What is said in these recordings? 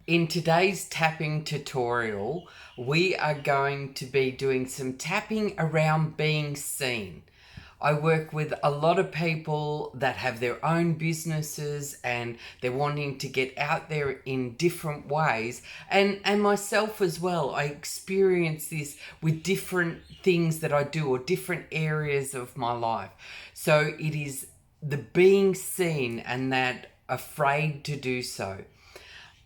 In today's tapping tutorial, we are going to be doing some tapping around being seen. I work with a lot of people that have their own businesses and they're wanting to get out there in different ways. And myself as well, I experience this with different things that I do or different areas of my life. So it is the being seen and that afraid to do so.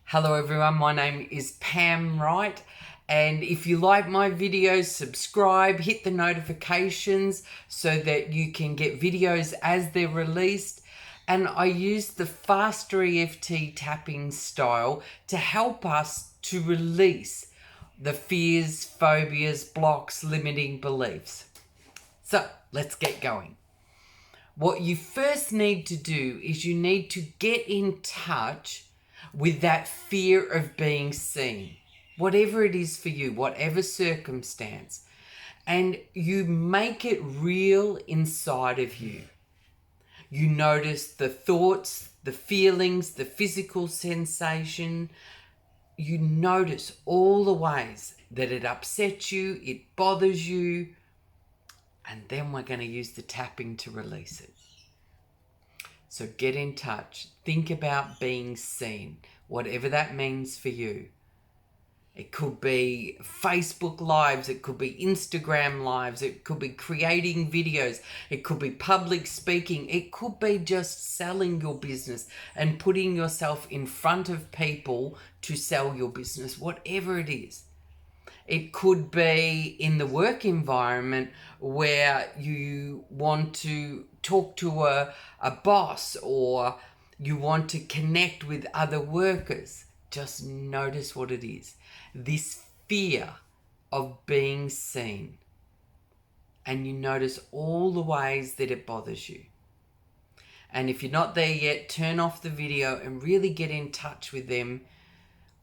Hello everyone, my name is Pam Wright, and if you like my videos, subscribe, hit the notifications so that you can get videos as they're released. And I use the Faster EFT tapping style to help us to release the fears, phobias, blocks, limiting beliefs. So let's get going. What you first need to do is you need to get in touch with that fear of being seen, whatever it is for you, whatever circumstance, and you make it real inside of you. You notice the thoughts, the feelings, the physical sensation. You notice all the ways that it upsets you, it bothers you, and then we're going to use the tapping to release it. So get in touch. Think about being seen, whatever that means for you. It could be Facebook Lives, it could be Instagram Lives, it could be creating videos, it could be public speaking, it could be just selling your business and putting yourself in front of people to sell your business, whatever it is. It could be in the work environment where you want to talk to a boss or you want to connect with other workers. Just notice what it is. This fear of being seen. And you notice all the ways that it bothers you. And if you're not there yet, turn off the video and really get in touch with them.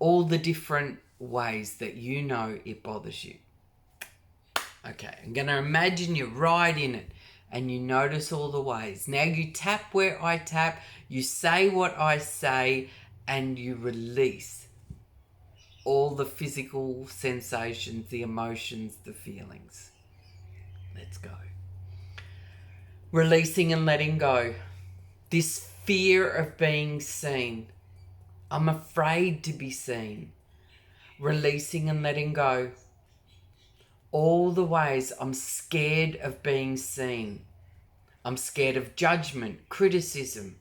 All the different ways that you know it bothers you. Okay, I'm going to imagine you're right in it and you notice all the ways. Now you tap where I tap, you say what I say, and you release all the physical sensations, the emotions, the feelings. Let's go. Releasing and letting go. This fear of being seen. I'm afraid to be seen. Releasing and letting go. All the ways I'm scared of being seen. I'm scared of judgment, criticism.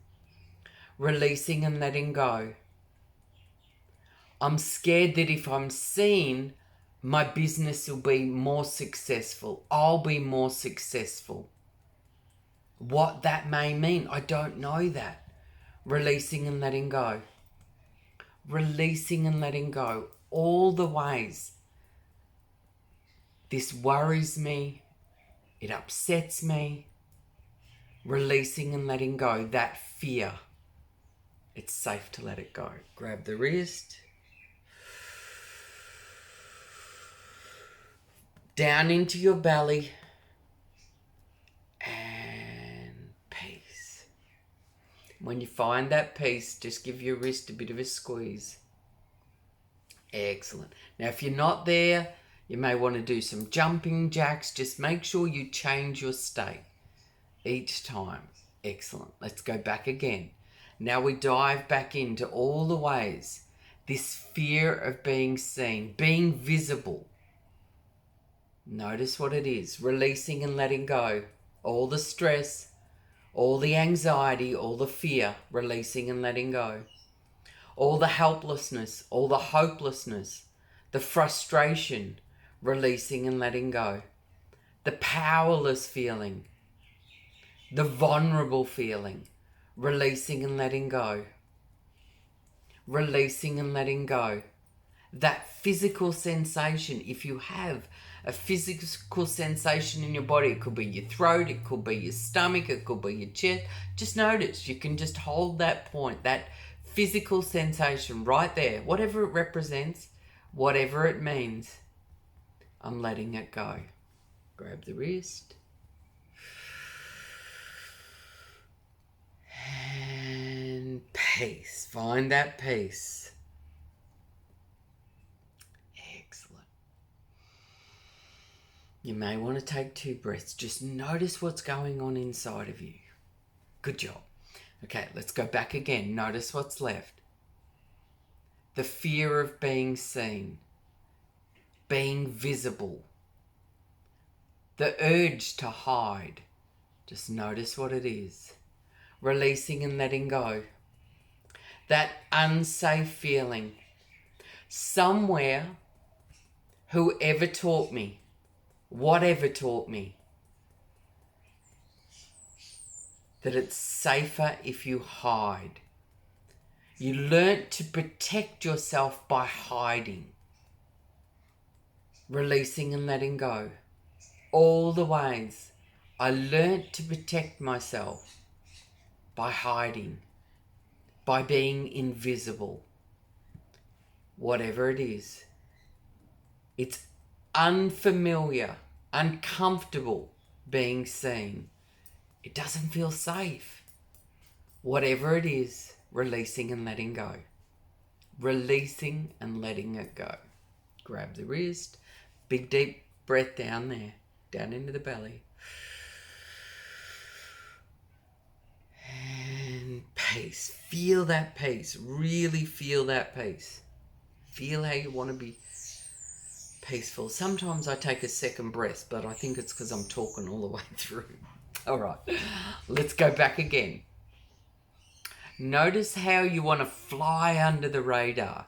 Releasing and letting go. I'm scared that if I'm seen, my business will be more successful. I'll be more successful. What that may mean, I don't know that. Releasing and letting go. Releasing and letting go. All the ways. This worries me. It upsets me. Releasing and letting go. That fear. It's safe to let it go. Grab the wrist. Down into your belly. And peace. When you find that peace, just give your wrist a bit of a squeeze. Excellent. Now, if you're not there, you may want to do some jumping jacks. Just make sure you change your state each time. Excellent. Let's go back again. Now we dive back into all the ways. This fear of being seen, being visible. Notice what it is. Releasing and letting go. All the stress, all the anxiety, all the fear. Releasing and letting go. All the helplessness, all the hopelessness, the frustration. Releasing and letting go. The powerless feeling. The vulnerable feeling. Releasing and letting go. Releasing and letting go. That physical sensation, if you have a physical sensation in your body, it could be your throat, it could be your stomach, it could be your chest. Just notice, you can just hold that point, that physical sensation right there, whatever it represents, whatever it means. I'm letting it go. Grab the wrist. And peace. Find that peace. You may want to take 2 breaths. Just notice what's going on inside of you. Good job. Okay, let's go back again. Notice what's left. The fear of being seen, being visible, the urge to hide. Just notice what it is. Releasing and letting go. That unsafe feeling. Somewhere, whoever taught me, whatever taught me, that it's safer if you hide. You learnt to protect yourself by hiding. Releasing and letting go. All the ways I learnt to protect myself by hiding, by being invisible. Whatever it is. It's unfamiliar, uncomfortable being seen. It doesn't feel safe. Whatever it is, releasing and letting go. Releasing and letting it go. Grab the wrist. Big deep breath down there. Down into the belly. And pace. Feel that pace. Really feel that pace. Feel how you want to be peaceful. Sometimes I take a second breath, but I think it's because I'm talking all the way through. All right, let's go back again. Notice how you want to fly under the radar.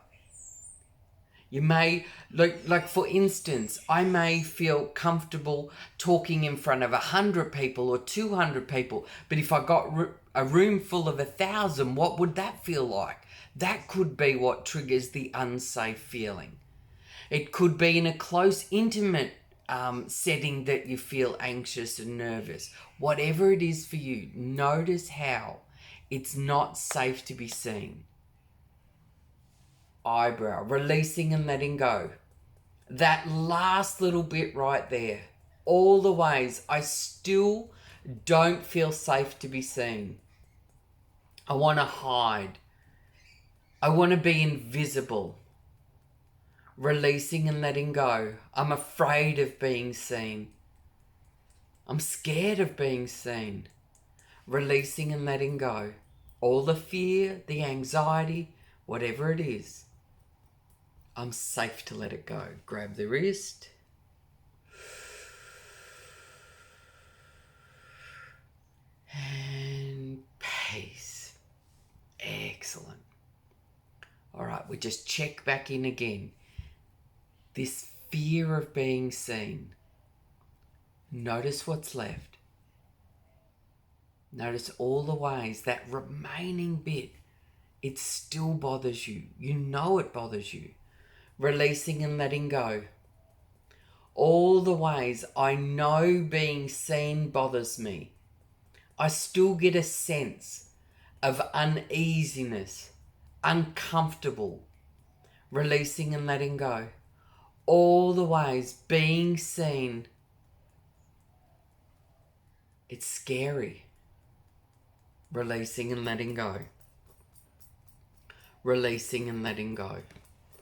You may, like for instance, I may feel comfortable talking in front of 100 people or 200 people, but if I got a room full of 1,000, what would that feel like? That could be what triggers the unsafe feeling. It could be in a close, intimate setting that you feel anxious and nervous. Whatever it is for you, notice how it's not safe to be seen. Eyebrow, releasing and letting go. That last little bit right there. All the ways I still don't feel safe to be seen. I want to hide. I want to be invisible. Releasing and letting go. I'm afraid of being seen. I'm scared of being seen. Releasing and letting go. All the fear, the anxiety, whatever it is. I'm safe to let it go. Grab the wrist. And pace. Excellent. All right, we just check back in again. This fear of being seen. Notice what's left. Notice all the ways that remaining bit, it still bothers you. You know it bothers you. Releasing and letting go. All the ways I know being seen bothers me. I still get a sense of uneasiness, uncomfortable. Releasing and letting go. All the ways being seen, it's scary. Releasing and letting go. Releasing and letting go.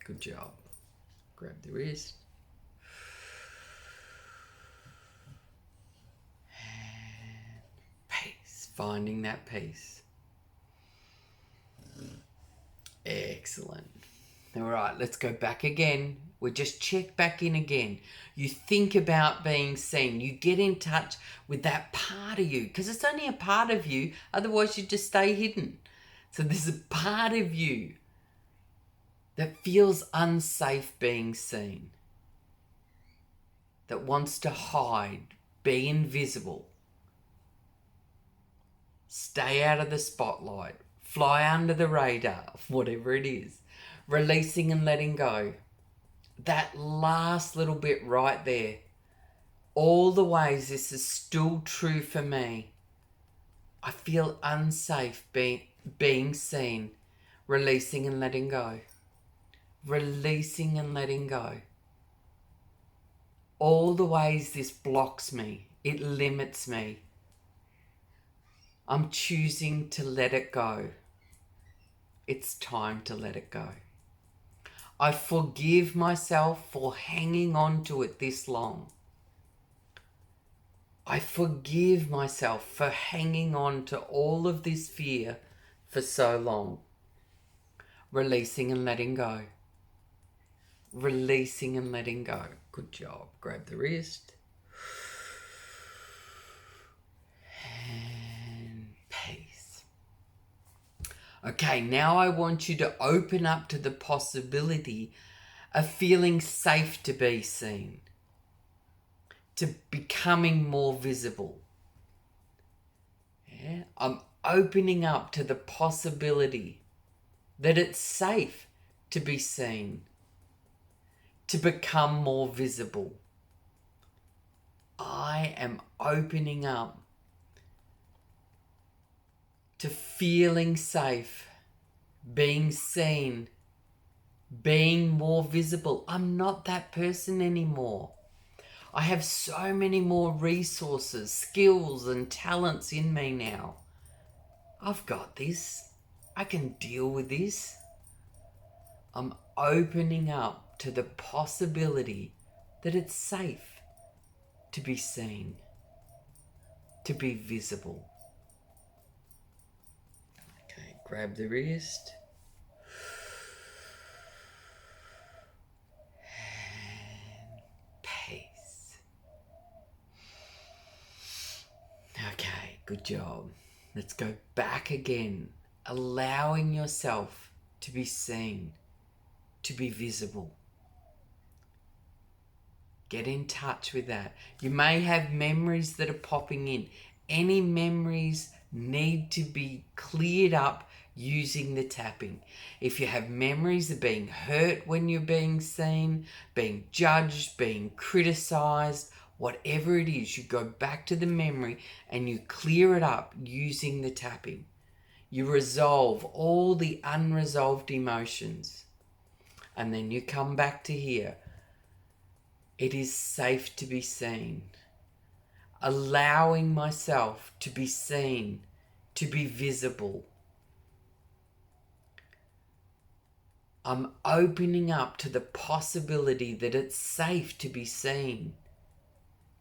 Good job. Grab the wrist. And peace. Finding that peace. Excellent. All right, let's go back again. We just check back in again. You think about being seen. You get in touch with that part of you, because it's only a part of you. Otherwise, you just stay hidden. So there's a part of you that feels unsafe being seen, that wants to hide, be invisible, stay out of the spotlight, fly under the radar, whatever it is. Releasing and letting go. That last little bit right there. All the ways this is still true for me. I feel unsafe being seen. Releasing and letting go. Releasing and letting go. All the ways this blocks me. It limits me. I'm choosing to let it go. It's time to let it go. I forgive myself for hanging on to it this long. I forgive myself for hanging on to all of this fear for so long. Releasing and letting go. Releasing and letting go. Good job. Grab the wrist. And peace. Okay, now I want you to open up to the possibility of feeling safe to be seen, to becoming more visible. Yeah? I'm opening up to the possibility that it's safe to be seen, to become more visible. I am opening up to feeling safe, being seen, being more visible. I'm not that person anymore. I have so many more resources, skills and talents in me now. I've got this. I can deal with this. I'm opening up to the possibility that it's safe to be seen, to be visible. Okay, grab the wrist. And peace. Okay, good job. Let's go back again, allowing yourself to be seen, to be visible. Get in touch with that. You may have memories that are popping in. Any memories need to be cleared up using the tapping. If you have memories of being hurt when you're being seen, being judged, being criticized, whatever it is, you go back to the memory and you clear it up using the tapping. You resolve all the unresolved emotions. And then you come back to here. It is safe to be seen. Allowing myself to be seen, to be visible. I'm opening up to the possibility that it's safe to be seen,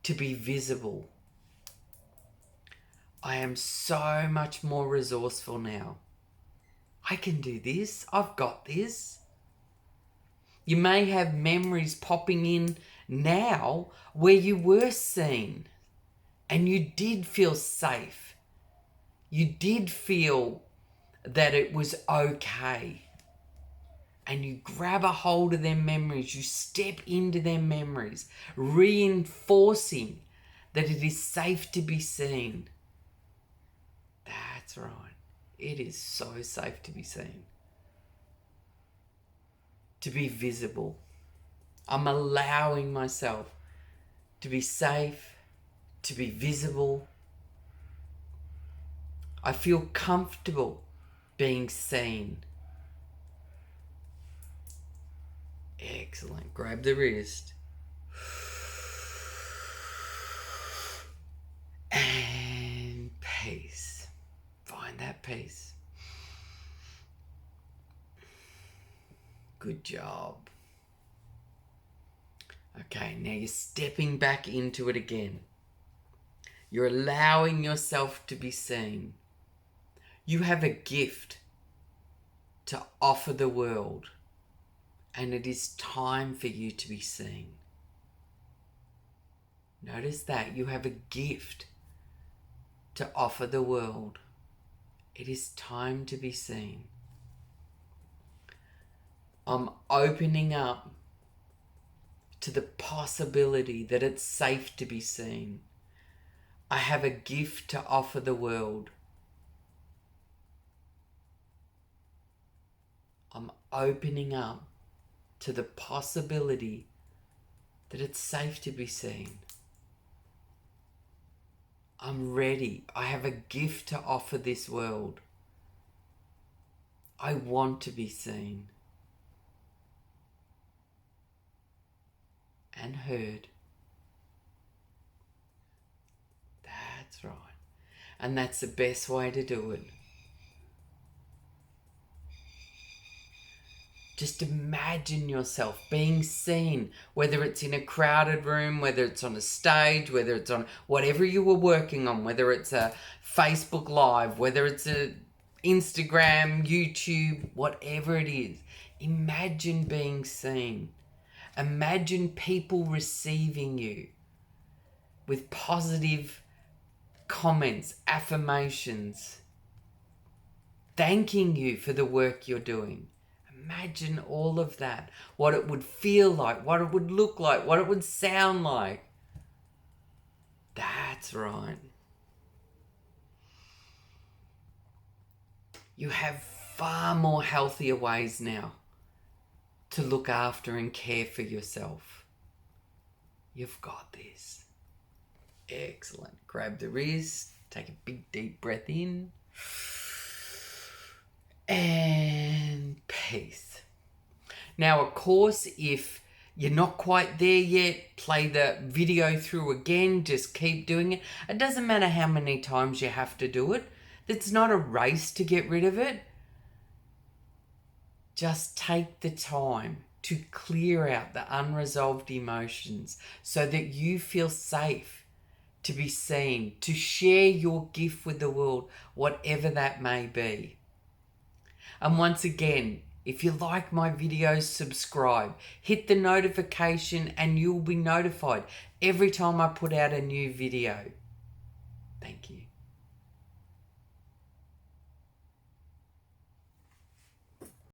to be visible. I am so much more resourceful now. I can do this. I've got this. You may have memories popping in now where you were seen and you did feel safe. You did feel that it was okay. And you grab a hold of their memories. You step into their memories, reinforcing that it is safe to be seen. That's right. It is so safe to be seen. To be visible. I'm allowing myself to be safe, to be visible. I feel comfortable being seen. Excellent. Grab the wrist. And peace. Find that peace. Good job. Okay, now you're stepping back into it again. You're allowing yourself to be seen. You have a gift to offer the world, and it is time for you to be seen. Notice that you have a gift to offer the world. It is time to be seen. I'm opening up to the possibility that it's safe to be seen. I have a gift to offer the world. I'm opening up to the possibility that it's safe to be seen. I'm ready. I have a gift to offer this world. I want to be seen and heard. That's right. And that's the best way to do it. Just imagine yourself being seen, whether it's in a crowded room, whether it's on a stage, whether it's on whatever you were working on, whether it's a Facebook Live, whether it's a Instagram, YouTube, whatever it is. Imagine being seen. Imagine people receiving you with positive comments, affirmations, thanking you for the work you're doing. Imagine all of that. What it would feel like, what it would look like, what it would sound like. That's right. You have far more healthier ways now to look after and care for yourself. You've got this. Excellent. Grab the wrist. Take a big deep breath in. And peace. Now, of course, if you're not quite there yet, play the video through again. Just keep doing it. It doesn't matter how many times you have to do it. It's not a race to get rid of it. Just take the time to clear out the unresolved emotions so that you feel safe to be seen, to share your gift with the world, whatever that may be. And once again, if you like my videos, subscribe, hit the notification, and you'll be notified every time I put out a new video. Thank you.